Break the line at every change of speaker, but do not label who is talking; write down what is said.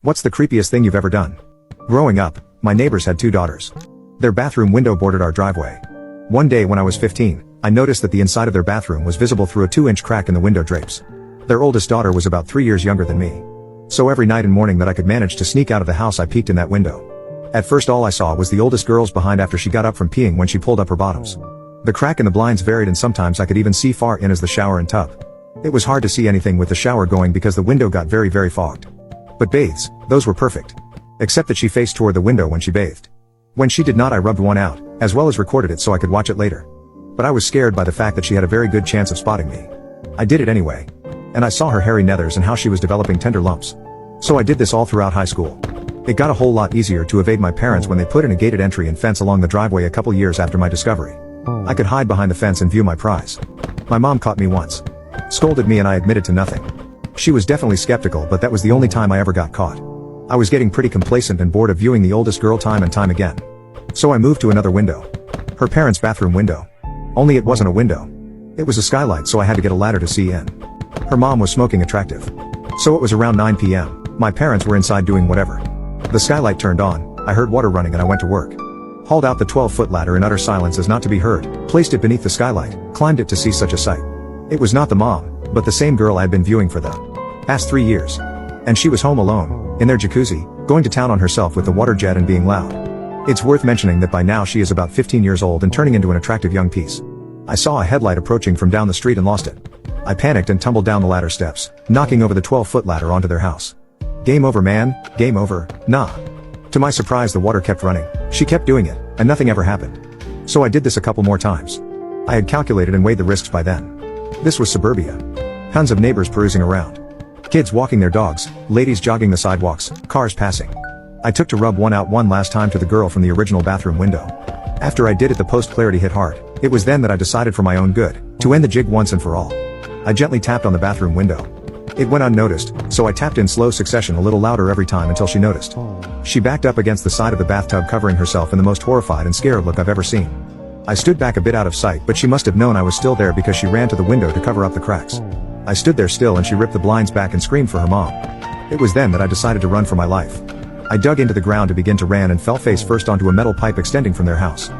What's the creepiest thing you've ever done? Growing up, my neighbors had 2 daughters. Their bathroom window bordered our driveway. One day when I was 15, I noticed that the inside of their bathroom was visible through a 2-inch crack in the window drapes. Their oldest daughter was about 3 years younger than me. So every night and morning that I could manage to sneak out of the house, I peeked in that window. At first all I saw was the oldest girl's behind after she got up from peeing when she pulled up her bottoms. The crack in the blinds varied and sometimes I could even see far in as the shower and tub. It was hard to see anything with the shower going because the window got very fogged. But bathes, those were perfect. Except that she faced toward the window when she bathed. When she did not, I rubbed one out, as well as recorded it so I could watch it later. But I was scared by the fact that she had a very good chance of spotting me. I did it anyway. And I saw her hairy nethers and how she was developing tender lumps. So I did this all throughout high school. It got a whole lot easier to evade my parents when they put in a gated entry and fence along the driveway a couple years after my discovery. I could hide behind the fence and view my prize. My mom caught me once. Scolded me and I admitted to nothing. She was definitely skeptical, but that was the only time I ever got caught. I was getting pretty complacent and bored of viewing the oldest girl time and time again. So I moved to another window. Her parents' bathroom window. Only it wasn't a window. It was a skylight, so I had to get a ladder to see in. Her mom was smoking attractive. So it was around 9 p.m. My parents were inside doing whatever. The skylight turned on, I heard water running and I went to work. Hauled out the 12-foot ladder in utter silence as not to be heard, placed it beneath the skylight, climbed it to see such a sight. It was not the mom, but the same girl I had been viewing for the past 3 years. And she was home alone, in their jacuzzi, going to town on herself with the water jet and being loud. It's worth mentioning that by now she is about 15 years old and turning into an attractive young piece. I saw a headlight approaching from down the street and lost it. I panicked and tumbled down the ladder steps, knocking over the 12-foot ladder onto their house. Game over, man, game over, nah. To my surprise, the water kept running, she kept doing it, and nothing ever happened. So I did this a couple more times. I had calculated and weighed the risks by then. This was suburbia. Tons of neighbors perusing around. Kids walking their dogs, ladies jogging the sidewalks, cars passing. I took to rub one out one last time to the girl from the original bathroom window. After I did it, the post-clarity hit hard. It was then that I decided for my own good, to end the jig once and for all. I gently tapped on the bathroom window. It went unnoticed, so I tapped in slow succession a little louder every time until she noticed. She backed up against the side of the bathtub, covering herself in the most horrified and scared look I've ever seen. I stood back a bit out of sight, but she must have known I was still there because she ran to the window to cover up the cracks. I stood there still and she ripped the blinds back and screamed for her mom. It was then that I decided to run for my life. I dug into the ground to begin to run and fell face first onto a metal pipe extending from their house.